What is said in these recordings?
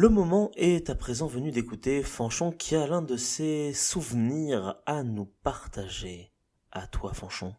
Le moment est à présent venu d'écouter Fanchon qui a l'un de ses souvenirs à nous partager. À toi, Fanchon.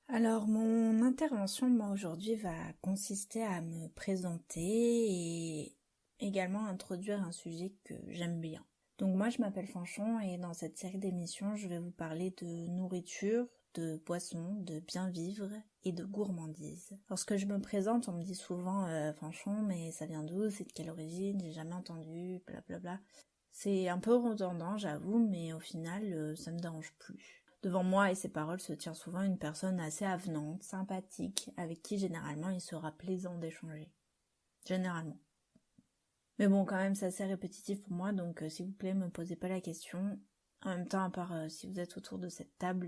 Alors, mon intervention, aujourd'hui, va consister à me présenter et également introduire un sujet que j'aime bien. Donc moi, je m'appelle Fanchon et dans cette série d'émissions, je vais vous parler de nourriture, de boissons, de bien vivre et de gourmandise. Lorsque je me présente, on me dit souvent Fanchon, mais ça vient d'où? C'est de quelle origine? J'ai jamais entendu, blablabla. C'est un peu redondant, j'avoue, mais au final, ça me dérange plus. Devant moi et ses paroles se tient souvent une personne assez avenante, sympathique, avec qui généralement il sera plaisant d'échanger. Généralement. Mais bon, quand même, c'est assez répétitif pour moi, donc s'il vous plaît, me posez pas la question. En même temps, à part si vous êtes autour de cette table,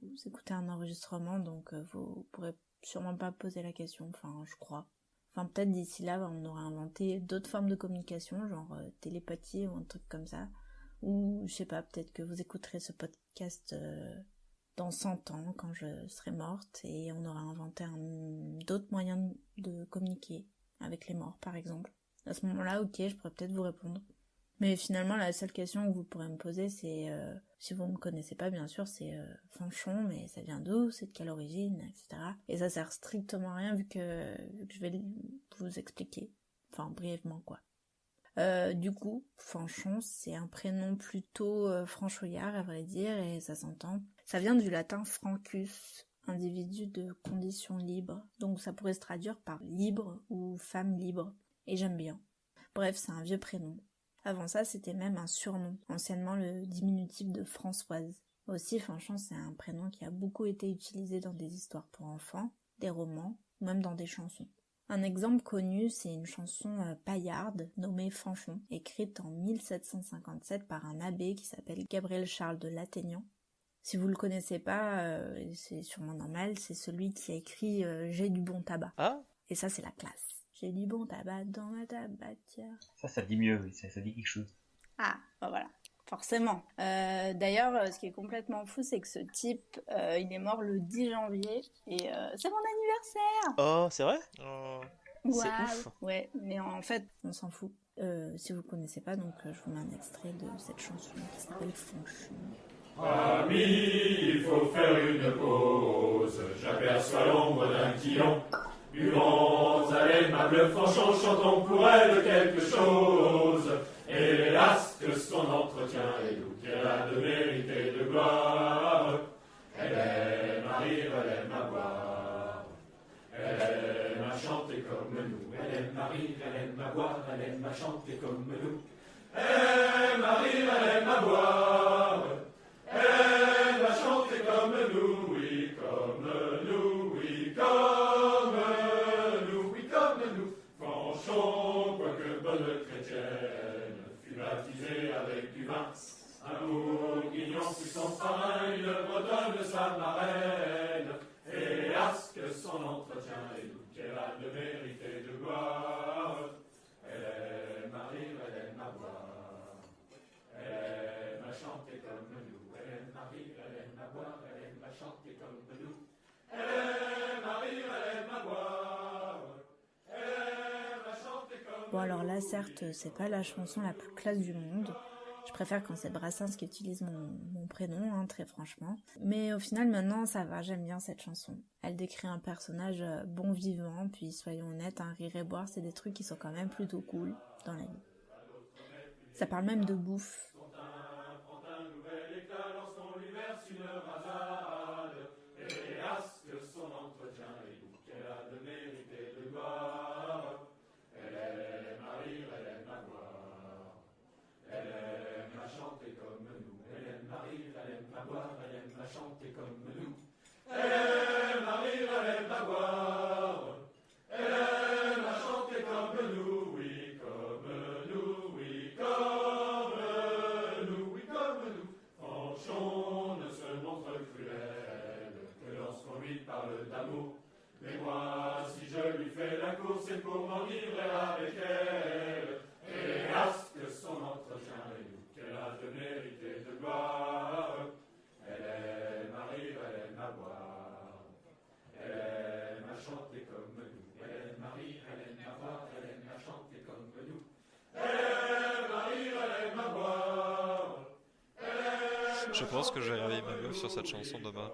vous écoutez un enregistrement, donc vous pourrez sûrement pas poser la question, enfin, je crois. Enfin, peut-être d'ici là, on aura inventé d'autres formes de communication, genre télépathie ou un truc comme ça. Ou, je sais pas, peut-être que vous écouterez ce podcast dans 100 ans, quand je serai morte, et on aura inventé d'autres moyens de communiquer avec les morts, par exemple. À ce moment-là, ok, je pourrais peut-être vous répondre. Mais finalement, la seule question que vous pourrez me poser, c'est, si vous me connaissez pas, bien sûr, c'est Fanchon, mais ça vient d'où, c'est de quelle origine, etc. Et ça sert strictement à rien vu que je vais vous expliquer. Enfin, brièvement, quoi. Du coup, Fanchon, c'est un prénom plutôt franchouillard, à vrai dire, et ça s'entend. Ça vient du latin francus, individu de condition libre, donc ça pourrait se traduire par libre ou femme libre, et j'aime bien. Bref, c'est un vieux prénom. Avant ça, c'était même un surnom, anciennement le diminutif de Françoise. Aussi, Fanchon, c'est un prénom qui a beaucoup été utilisé dans des histoires pour enfants, des romans, ou même dans des chansons. Un exemple connu, c'est une chanson paillarde nommée Fanchon, écrite en 1757 par un abbé qui s'appelle Gabriel Charles de Lattaignant. Si vous le connaissez pas, c'est sûrement normal, c'est celui qui a écrit J'ai du bon tabac. Ah, Et ça, c'est la classe. J'ai du bon tabac dans ma tabatière. ça dit mieux, oui, ça dit quelque chose. Ah, bah voilà. Forcément. D'ailleurs, ce qui est complètement fou, c'est que ce type, il est mort le 10 janvier et c'est mon anniversaire. Oh, c'est vrai? C'est ouf. Ouais, mais en fait, on s'en fout. Si vous connaissez pas, donc je vous mets un extrait de cette chanson qui s'appelle Fanchon. Amis, il faut faire une pause. J'aperçois l'ombre d'un quillon. Buvons à l'aimable Fanchon, chantons pour elle quelque chose. Hélas, que son entretien est doux, qu'elle a de mérite et de gloire. Elle aime à rire, elle aime à boire. Elle aime à chanter comme nous. Elle aime à rire, elle aime à boire. Elle aime à chanter comme nous. Elle aime à rire, elle aime à boire. Elle aime à chanter comme nous, oui, comme nous, oui, comme nous, oui, comme nous. Fanchon, quoique bonne chrétienne, fut baptisée avec du vin. Amour, guignon fut son parrain, une bretonne sa marraine. Hélas, que son entretien est doux, qu'elle a de mérite et de gloire. Elle aime à rire, elle aime à boire. Elle aime à chanter comme nous. Elle aime à rire, elle aime à boire. Elle aime à chanter comme nous. Elle aime à rire, elle aime à boire. Elle aime à chanter comme nous. Bon, alors là, certes, c'est pas la chanson la plus classe du monde. Je préfère quand c'est Brassens qui utilise mon prénom, hein, très franchement. Mais au final, maintenant, ça va, j'aime bien cette chanson. Elle décrit un personnage bon vivant, puis soyons honnêtes, un rire et boire, c'est des trucs qui sont quand même plutôt cool dans la vie. Ça parle même de bouffe. Prend un nouvel éclat lorsqu'on lui verse une rasade. Hélas, que son entretien est doux, qu'elle a de mérite et de gloire. Elle aime à rire, elle aime à boire. Elle aime à chanter comme nous. Elle aime à rire, elle aime à boire. Elle aime à chanter comme nous. Elle aime à rire, elle aime à boire. Elle aime à chanter comme nous, oui, comme nous, oui, comme nous, oui, comme nous. Fanchon ne se montre cruel que lorsqu'on lui parle d'amour. Mais moi, si je lui fais la course, c'est pour m'enivrer avec elle. Hélas, que son entretien est doux, qu'elle a de mérite et de gloire. Elle aime à rire, elle aime à boire. Elle aime à chanter comme nous. Elle aime à rire, elle aime à boire. Elle aime à chanter comme nous. Elle Je pense que je vais réveiller ma meuf sur cette chanson demain.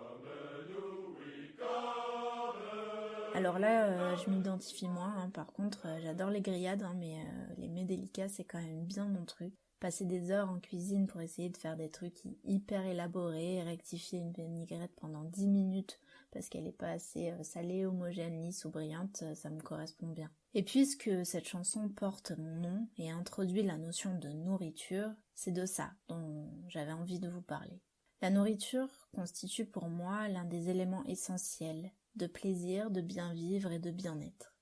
Alors là, je m'identifie moins, hein. Par contre, j'adore les grillades, hein, mais les mets délicats, c'est quand même bien mon truc. Passer des heures en cuisine pour essayer de faire des trucs hyper élaborés, rectifier une vinaigrette pendant 10 minutes parce qu'elle est pas assez salée, homogène, lisse ou brillante, ça me correspond bien. Et puisque cette chanson porte mon nom et introduit la notion de nourriture, c'est de ça dont j'avais envie de vous parler. La nourriture constitue pour moi l'un des éléments essentiels de plaisir, de bien vivre et de bien-être.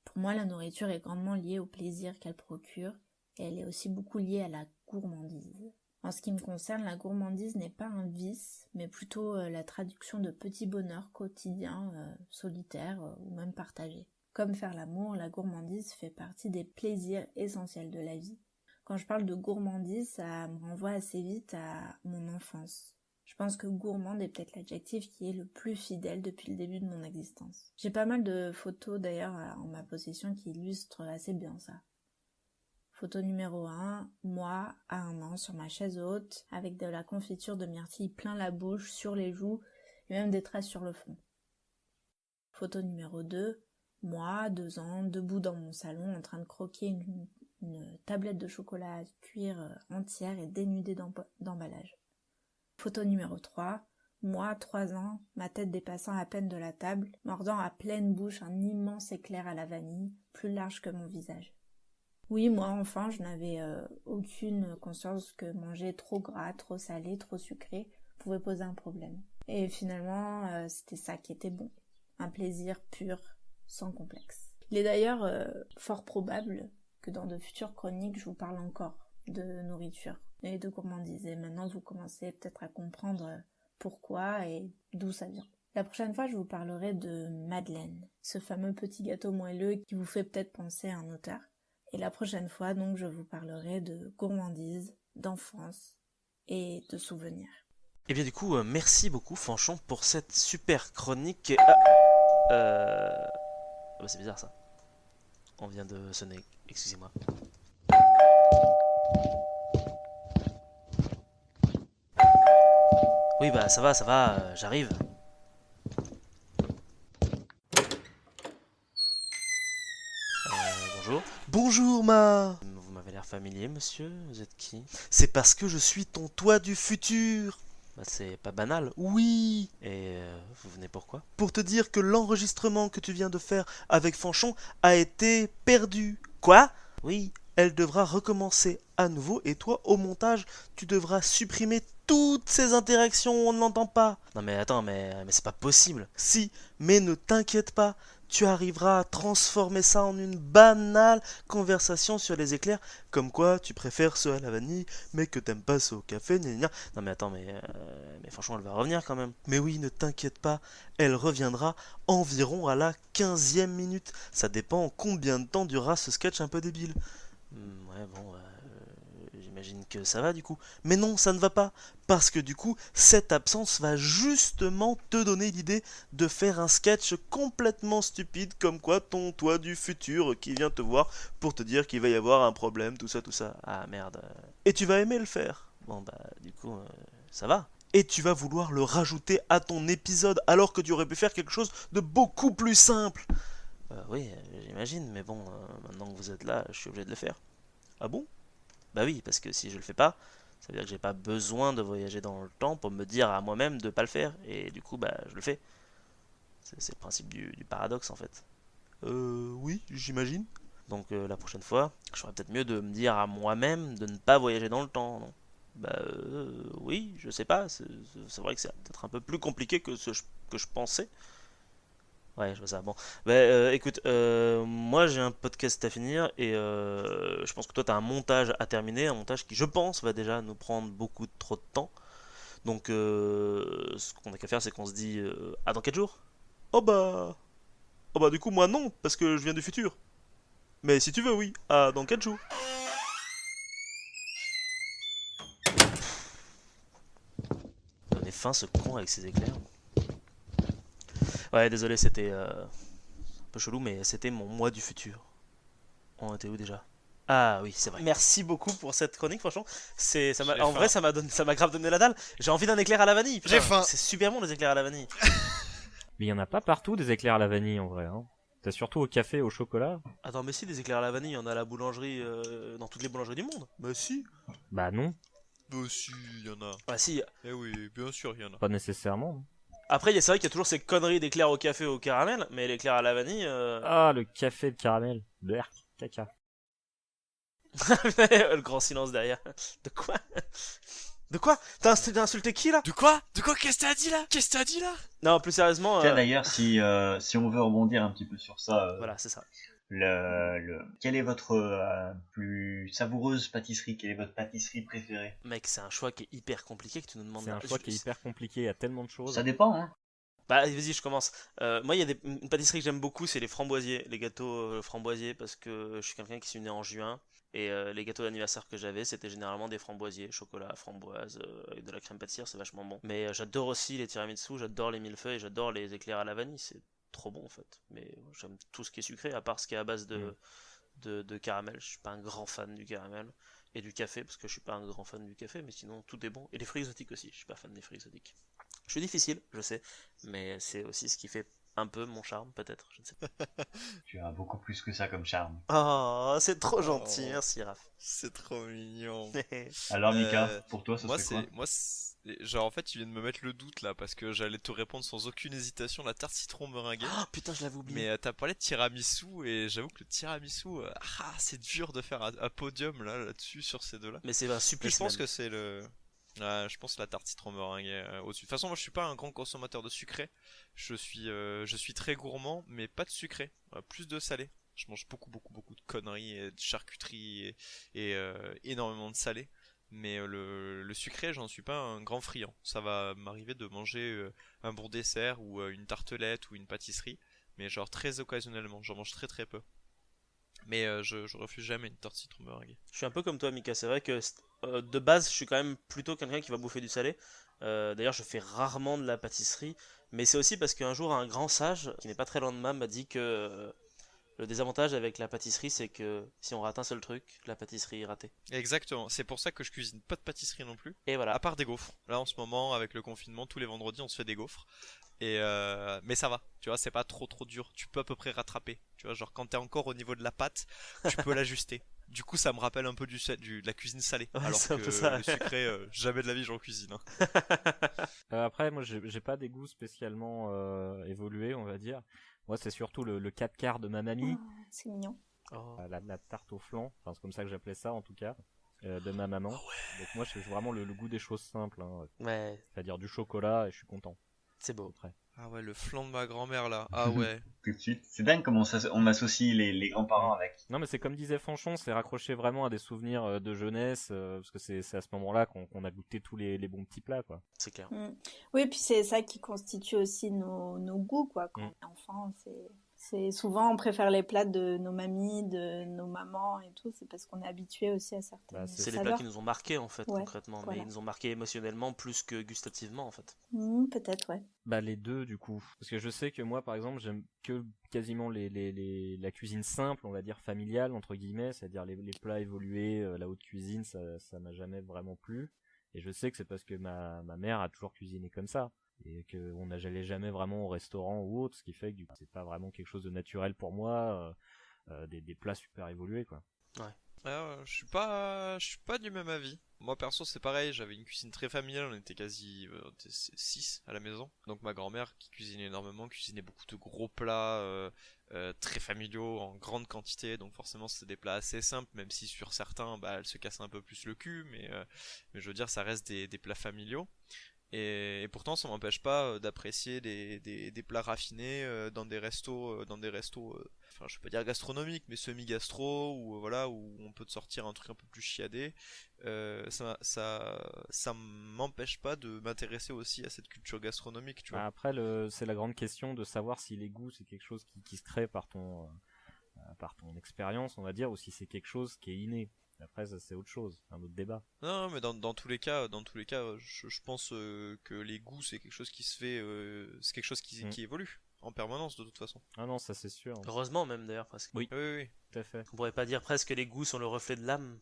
Pour moi, la nourriture est grandement liée au plaisir qu'elle procure et elle est aussi beaucoup liée à la gourmandise. En ce qui me concerne, la gourmandise n'est pas un vice, mais plutôt la traduction de petits bonheurs quotidiens, solitaires ou même partagés. Comme faire l'amour, la gourmandise fait partie des plaisirs essentiels de la vie. Quand je parle de gourmandise, ça me renvoie assez vite à mon enfance. Je pense que gourmande est peut-être l'adjectif qui est le plus fidèle depuis le début de mon existence. J'ai pas mal de photos d'ailleurs en ma possession qui illustrent assez bien ça. Photo numéro 1, moi à 1 an sur ma chaise haute, avec de la confiture de myrtille plein la bouche, sur les joues, et même des traces sur le front. Photo numéro 2, moi, 2 ans, debout dans mon salon, en train de croquer une tablette de chocolat à cuire entière et dénudée d'emballage. Photo numéro 3, moi, 3 ans, ma tête dépassant à peine de la table, mordant à pleine bouche un immense éclair à la vanille, plus large que mon visage. Oui, moi, enfant, je n'avais aucune conscience que manger trop gras, trop salé, trop sucré pouvait poser un problème. Et finalement, c'était ça qui était bon. Un plaisir pur, sans complexe. Il est d'ailleurs fort probable que dans de futures chroniques, je vous parle encore de nourriture et de gourmandise. Et maintenant, vous commencez peut-être à comprendre pourquoi et d'où ça vient. La prochaine fois, je vous parlerai de Madeleine, ce fameux petit gâteau moelleux qui vous fait peut-être penser à un auteur. Et la prochaine fois, donc, je vous parlerai de gourmandise, d'enfance et de souvenirs. Et bien du coup, merci beaucoup Fanchon pour cette super chronique. Bah, c'est bizarre ça. On vient de sonner, excusez-moi. Oui bah ça va, j'arrive. Bonjour. Bonjour ma. Vous m'avez l'air familier monsieur, vous êtes qui? C'est parce que je suis ton toi du futur. Bah c'est pas banal. Oui. Et vous venez pourquoi? Pour te dire que l'enregistrement que tu viens de faire avec Fanchon a été perdu. Quoi? Oui, elle devra recommencer à nouveau et toi au montage tu devras supprimer toutes ces interactions où on ne l'entend pas. Non mais attends, mais c'est pas possible. Si, mais ne t'inquiète pas, tu arriveras à transformer ça en une banale conversation sur les éclairs, comme quoi tu préfères ceux à la vanille, mais que t'aimes pas ceux au café, gna gna. Non mais attends, mais franchement elle va revenir quand même. Mais oui, ne t'inquiète pas, elle reviendra environ à la 15e minute. Ça dépend combien de temps durera ce sketch un peu débile. Ouais bon, j'imagine que ça va du coup. Mais non, ça ne va pas, parce que du coup, cette absence va justement te donner l'idée de faire un sketch complètement stupide, comme quoi ton toi du futur qui vient te voir pour te dire qu'il va y avoir un problème, tout ça. Ah merde. Et tu vas aimer le faire. Bon bah du coup, ça va. Et tu vas vouloir le rajouter à ton épisode, alors que tu aurais pu faire quelque chose de beaucoup plus simple. Oui, j'imagine, mais bon, maintenant que vous êtes là, je suis obligé de le faire. Ah bon? Bah oui, parce que si je le fais pas, ça veut dire que j'ai pas besoin de voyager dans le temps pour me dire à moi-même de pas le faire, et du coup, bah je le fais. C'est le principe du paradoxe en fait. Oui, j'imagine. Donc la prochaine fois, je ferais peut-être mieux de me dire à moi-même de ne pas voyager dans le temps, non? Bah oui, je sais pas, c'est vrai que c'est peut-être un peu plus compliqué que je pensais. Ouais, je vois ça. Bon, bah, écoute, moi j'ai un podcast à finir et je pense que toi t'as un montage à terminer, un montage qui, je pense, va déjà nous prendre beaucoup trop de temps. Donc, ce qu'on a qu'à faire, c'est qu'on se dit à dans 4 jours. Oh bah, du coup, moi non, parce que je viens du futur. Mais si tu veux, oui, à dans 4 jours. Donnez fin ce con avec ses éclairs. Ouais, désolé, c'était un peu chelou, mais c'était mon moi du futur. On était où déjà? Ah oui, c'est vrai. Merci beaucoup pour cette chronique, franchement. J'ai En vrai, faim. ça m'a grave donné la dalle. J'ai envie d'un éclair à la vanille. J'ai Putain, faim. c'est super bon les éclairs à la vanille. Mais il y en a pas partout des éclairs à la vanille en vrai. Hein. T'as surtout au café, au chocolat. Attends, mais si, des éclairs à la vanille, il y en a à la boulangerie, dans toutes les boulangeries du monde. Mais si. Bah non, Bah si, il y en a. Ah si. Eh oui, bien sûr, il y en a. pas nécessairement. Après, c'est vrai qu'il y a toujours ces conneries d'éclairs au café ou au caramel, mais l'éclair à la vanille. Ah, le café de caramel. Berk, caca. Le grand silence derrière. De quoi? De quoi? T'as insulté qui là? De quoi? Qu'est-ce que t'as dit là? Non, plus sérieusement. Tiens, d'ailleurs, si on veut rebondir un petit peu sur ça, Voilà, c'est ça. quelle est votre plus savoureuse pâtisserie? Quelle est votre pâtisserie préférée? Mec, c'est un choix qui est hyper compliqué que tu nous demandes C'est là. un choix qui est hyper compliqué, il y a tellement de choses. Ça dépend, hein. Bah, vas-y, je commence. Moi, il y a une pâtisserie que j'aime beaucoup, c'est les framboisiers, les gâteaux framboisiers, parce que je suis quelqu'un qui suis né en juin. Et les gâteaux d'anniversaire que j'avais, c'était généralement des framboisiers, chocolat, framboise, avec de la crème pâtissière, c'est vachement bon. Mais j'adore aussi les tiramisu, j'adore les millefeuilles, j'adore les éclairs à la vanille, c'est trop bon en fait. Mais j'aime tout ce qui est sucré, à part ce qui est à base de caramel. Je suis pas un grand fan du caramel. Et du café, parce que je suis pas un grand fan du café, mais sinon tout est bon. Et les fruits exotiques aussi, je suis pas fan des fruits exotiques. Je suis difficile, je sais, mais c'est aussi ce qui fait un peu mon charme, peut-être, je ne sais pas. Tu as beaucoup plus que ça comme charme. Oh, c'est trop gentil, Oh. merci Raph. C'est trop mignon. Alors, Mika, Euh, pour toi, ça Moi, serait quoi? genre en fait, tu viens de me mettre le doute là parce que j'allais te répondre sans aucune hésitation la tarte citron meringuée. Oh, putain, je l'avais oublié. Mais t'as parlé de tiramisu et j'avoue que le tiramisu, c'est dur de faire un podium là-dessus sur ces deux-là. Mais c'est un Mais supplice je pense même. que c'est le. Ouais, je pense la tarte citron meringuée au-dessus. De toute façon, moi je suis pas un grand consommateur de sucré. Je suis très gourmand, mais pas de sucré. Plus de salé. Je mange beaucoup de conneries et de charcuterie et énormément de salé. Mais le sucré, j'en suis pas un grand friand. Ça va m'arriver de manger un bon dessert ou une tartelette ou une pâtisserie. Mais genre très occasionnellement. J'en mange très peu. Mais je refuse jamais une tarte citron meringuée. Je suis un peu comme toi, Mika. C'est vrai que de base, je suis quand même plutôt quelqu'un qui va bouffer du salé. D'ailleurs, je fais rarement de la pâtisserie. Mais c'est aussi parce qu'un jour, un grand sage, qui n'est pas très loin de moi, m'a dit que le désavantage avec la pâtisserie, c'est que si on rate un seul truc, la pâtisserie est ratée. Exactement, c'est pour ça que je cuisine pas de pâtisserie non plus. Et À voilà. part des gaufres. Là en ce moment, avec le confinement, tous les vendredis on se fait des gaufres. Mais ça va, tu vois, c'est pas trop dur. Tu peux à peu près rattraper. Tu vois, genre quand t'es encore au niveau de la pâte, tu peux l'ajuster. Du coup, ça me rappelle un peu de la cuisine salée. Ouais, Alors c'est un que peu ça. le sucré, jamais de la vie j'en cuisine. Hein. Après, moi, j'ai pas des goûts spécialement évolués, on va dire. Moi, c'est surtout le 4 quarts de ma mamie, Oh, c'est mignon. Oh. la tarte au flan, enfin, c'est comme ça que j'appelais ça en tout cas, de ma maman. Donc moi, j'ai vraiment le goût des choses simples, hein, Ouais, c'est-à-dire du chocolat et je suis content. c'est beau. Après. Ah ouais, le flan de ma grand-mère là. Ah ouais. Tout de suite. C'est dingue comment on associe les grands-parents avec. Non, mais c'est comme disait Fanchon, c'est raccroché vraiment à des souvenirs de jeunesse, parce que c'est à ce moment-là qu'on a goûté tous les bons petits plats, quoi. C'est clair. Mm. Oui, puis c'est ça qui constitue aussi nos goûts, quoi. Quand Mm. on est enfant, c'est souvent on préfère les plats de nos mamies, de nos mamans et tout. C'est parce qu'on est habitué aussi à certaines Bah, C'est les plats saveurs. qui nous ont marqués en fait, Ouais, concrètement. Mais voilà. ils nous ont marqués émotionnellement plus que gustativement en fait. Peut-être, ouais. Bah les deux du coup. Parce que je sais que moi par exemple j'aime que quasiment la cuisine simple, on va dire familiale entre guillemets, c'est-à-dire les plats évolués, la haute cuisine, ça m'a jamais vraiment plu. Et je sais que c'est parce que ma mère a toujours cuisiné comme ça. Et qu'on n'allait jamais vraiment au restaurant ou autre, ce qui fait que du coup c'est pas vraiment quelque chose de naturel pour moi, des plats super évolués quoi. Je suis pas du même avis. Moi perso c'est pareil, j'avais une cuisine très familiale, on était quasi 6 à la maison. Donc ma grand-mère qui cuisinait énormément, cuisinait beaucoup de gros plats très familiaux en grande quantité. Donc forcément c'était des plats assez simples, même si sur certains bah, elle se cassait un peu plus le cul. Mais je veux dire ça reste des plats familiaux. Et pourtant, ça m'empêche pas d'apprécier des plats raffinés enfin, je peux pas dire gastronomiques, mais semi-gastro, ou voilà, où on peut te sortir un truc un peu plus chiadé. Ça m'empêche pas de m'intéresser aussi à cette culture gastronomique, tu vois. Bah, après c'est la grande question de savoir si les goûts c'est quelque chose qui se crée par ton expérience, on va dire, ou si c'est quelque chose qui est inné. Après, ça c'est autre chose, c'est un autre débat. Non, mais dans tous les cas, je pense que les goûts c'est quelque chose qui se fait, c'est quelque chose qui évolue. en permanence de toute façon. Ah non, ça c'est sûr. Heureusement même d'ailleurs, presque. Oui. Oui. Tout à fait. On pourrait pas dire presque que les goûts sont le reflet de l'âme.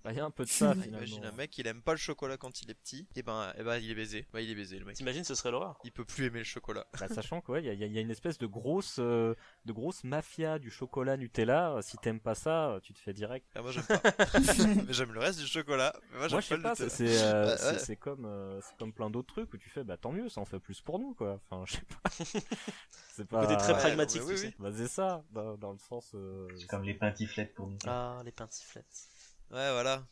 Bah, il y a un peu de ça finalement. Imagine un mec, il aime pas le chocolat quand il est petit, et ben il est baisé. Ouais, il est baisé le mec. T'imagines, ce serait l'horreur. Il peut plus aimer le chocolat. Bah, sachant qu'il y a une espèce de grosse mafia du chocolat Nutella. Si t'aimes pas ça, tu te fais direct. Ah, moi j'aime pas. Mais j'aime le reste du chocolat. Mais moi Moi, j'aime je pas sais le pas, Nutella. Ouais. c'est comme plein d'autres trucs où tu fais, bah tant mieux, ça en fait plus pour nous, quoi. Enfin, je sais pas. C'est pas. Côté très Ouais, pragmatique, oui, tu oui. sais. Bah, c'est ça, dans le sens. C'est comme les pintiflettes pour nous. Ah, les pintiflettes. Ouais, voilà.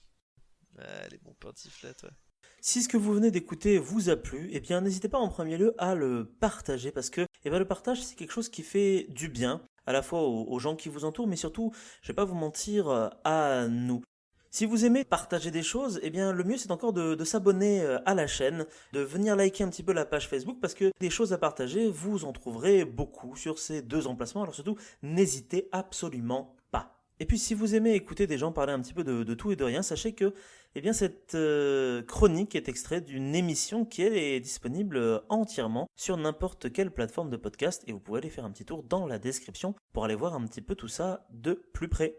Ouais, les bons pintiflettes, ouais. Si ce que vous venez d'écouter vous a plu, eh bien n'hésitez pas en premier lieu à le partager parce que le partage c'est quelque chose qui fait du bien à la fois aux gens qui vous entourent mais surtout, je vais pas vous mentir, à nous. Si vous aimez partager des choses, eh bien le mieux c'est encore de s'abonner à la chaîne, de venir liker un petit peu la page Facebook parce que des choses à partager, vous en trouverez beaucoup sur ces 2 emplacements. Alors surtout, n'hésitez absolument pas. Et puis si vous aimez écouter des gens parler un petit peu de tout et de rien, sachez que cette chronique est extraite d'une émission qui elle, est disponible entièrement sur n'importe quelle plateforme de podcast et vous pouvez aller faire un petit tour dans la description pour aller voir un petit peu tout ça de plus près.